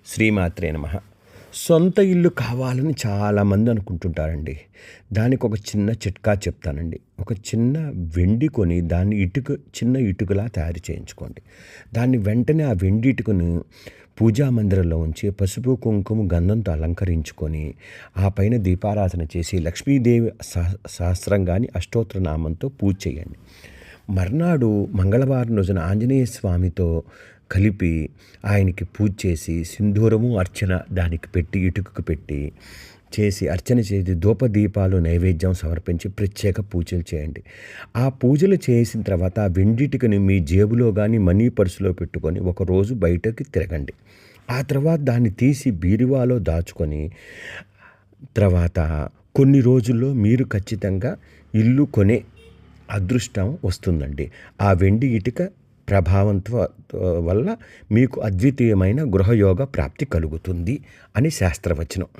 శ్రీమాత్రే నమః. సొంత ఇల్లు కావాలని చాలామంది అనుకుంటుంటారండి. దానికి ఒక చిన్న చిట్కా చెప్తానండి. ఒక చిన్న వెండి కొని దాన్ని చిన్న ఇటుకలా తయారు చేయించుకోండి. దాన్ని వెంటనే ఆ వెండి ఇటుకను పూజా మందిరంలో ఉంచి పసుపు, కుంకుమ, గంధంతో అలంకరించుకొని, ఆ పైన దీపారాధన చేసి లక్ష్మీదేవి సహస్రం గాని, అష్టోత్తర నామంతో పూజ చేయండి. మర్నాడు మంగళవారం రోజున ఆంజనేయ స్వామితో కలిపి ఆయనకి పూజ చేసి సింధూరము అర్చన దానికి పెట్టి ఇటుకకు పెట్టి చేసి అర్చన చేసి ధూపదీపాలు నైవేద్యం సమర్పించి ప్రత్యేక పూజలు చేయండి. ఆ పూజలు చేసిన తర్వాత ఆ వెండిటికని మీ జేబులో కానీ మనీ పర్సులో పెట్టుకొని ఒకరోజు బయటకి తిరగండి. ఆ తర్వాత దాన్ని తీసి బీరువాలో దాచుకొని తర్వాత కొన్ని రోజుల్లో మీరు ఖచ్చితంగా ఇల్లు కొనే అదృష్టం వస్తుందండి. ఆ వెండి ఇటుక ప్రభావంతో వల్ల మీకు అద్వితీయమైన గృహయోగ ప్రాప్తి కలుగుతుంది అని శాస్త్రవచనం.